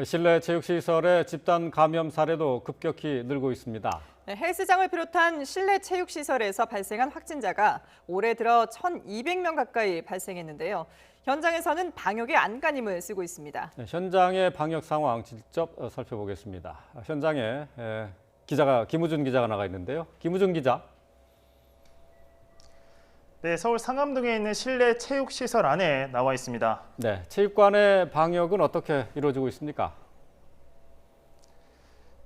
실내 체육시설의 집단 감염 사례도 급격히 늘고 있습니다. 네, 헬스장을 비롯한 실내 체육시설에서 발생한 확진자가 올해 들어 1,200명 가까이 발생했는데요. 현장에서는 방역의 안간힘을 쓰고 있습니다. 현장의 방역 상황 직접 살펴보겠습니다. 현장에 김우준 기자가 나가 있는데요. 김우준 기자. 네, 서울 상암동에 있는 실내 체육시설 안에 나와 있습니다. 네, 체육관의 방역은 어떻게 이루어지고 있습니까?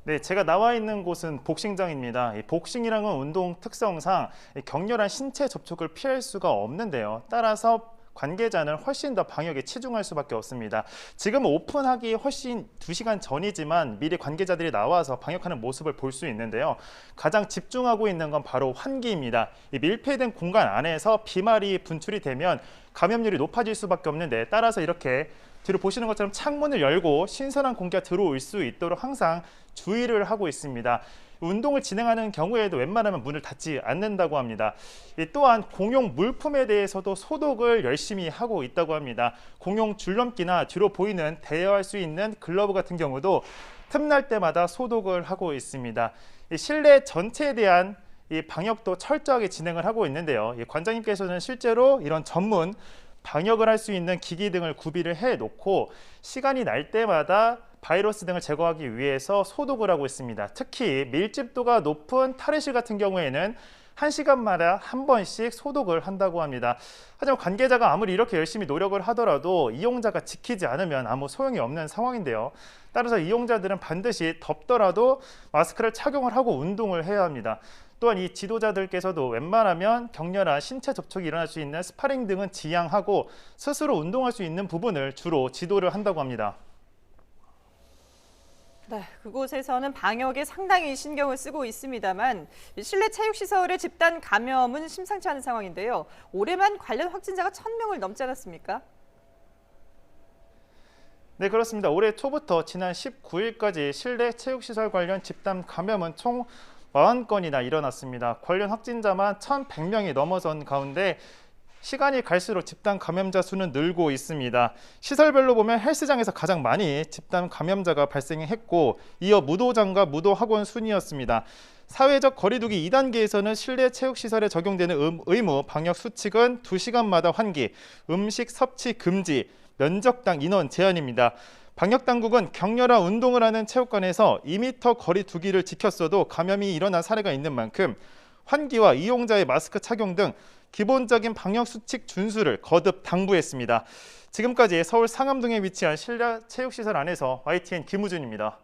네, 제가 나와 있는 곳은 복싱장입니다. 이 복싱이랑은 운동 특성상 격렬한 신체 접촉을 피할 수가 없는데요. 따라서 관계자는 훨씬 더 방역에 치중할 수밖에 없습니다. 지금 오픈하기 훨씬 2시간 전이지만 미리 관계자들이 나와서 방역하는 모습을 볼 수 있는데요. 가장 집중하고 있는 건 바로 환기입니다. 이 밀폐된 공간 안에서 비말이 분출이 되면 감염률이 높아질 수밖에 없는데, 따라서 이렇게 뒤로 보시는 것처럼 창문을 열고 신선한 공기가 들어올 수 있도록 항상 주의를 하고 있습니다. 운동을 진행하는 경우에도 웬만하면 문을 닫지 않는다고 합니다. 또한 공용 물품에 대해서도 소독을 열심히 하고 있다고 합니다. 공용 줄넘기나 뒤로 보이는 대여할 수 있는 글러브 같은 경우도 틈날 때마다 소독을 하고 있습니다. 실내 전체에 대한 이 방역도 철저하게 진행을 하고 있는데요. 관장님께서는 실제로 이런 전문 방역을 할 수 있는 기기 등을 구비를 해놓고 시간이 날 때마다 바이러스 등을 제거하기 위해서 소독을 하고 있습니다. 특히 밀집도가 높은 탈의실 같은 경우에는 1시간마다 한 번씩 소독을 한다고 합니다. 하지만 관계자가 아무리 이렇게 열심히 노력을 하더라도 이용자가 지키지 않으면 아무 소용이 없는 상황인데요. 따라서 이용자들은 반드시 덥더라도 마스크를 착용을 하고 운동을 해야 합니다. 또한 이 지도자들께서도 웬만하면 격렬한 신체 접촉이 일어날 수 있는 스파링 등은 지양하고 스스로 운동할 수 있는 부분을 주로 지도를 한다고 합니다. 네, 그곳에서는 방역에 상당히 신경을 쓰고 있습니다만 실내 체육시설의 집단 감염은 심상치 않은 상황인데요. 올해만 관련 확진자가 1,000명을 넘지 않았습니까? 네, 그렇습니다. 올해 초부터 지난 19일까지 실내 체육시설 관련 집단 감염은 총 40건이나 일어났습니다. 관련 확진자만 1,100명이 넘어선 가운데 시간이 갈수록 집단 감염자 수는 늘고 있습니다. 시설별로 보면 헬스장에서 가장 많이 집단 감염자가 발생했고, 이어 무도장과 무도학원 순이었습니다. 사회적 거리두기 2단계에서는 실내 체육시설에 적용되는 의무 방역 수칙은 2시간마다 환기, 음식 섭취 금지, 면적당 인원 제한입니다. 방역당국은 격렬한 운동을 하는 체육관에서 2m 거리 두기를 지켰어도 감염이 일어난 사례가 있는 만큼 환기와 이용자의 마스크 착용 등 기본적인 방역수칙 준수를 거듭 당부했습니다. 지금까지 서울 상암동에 위치한 실내 체육시설 안에서 YTN 김우준입니다.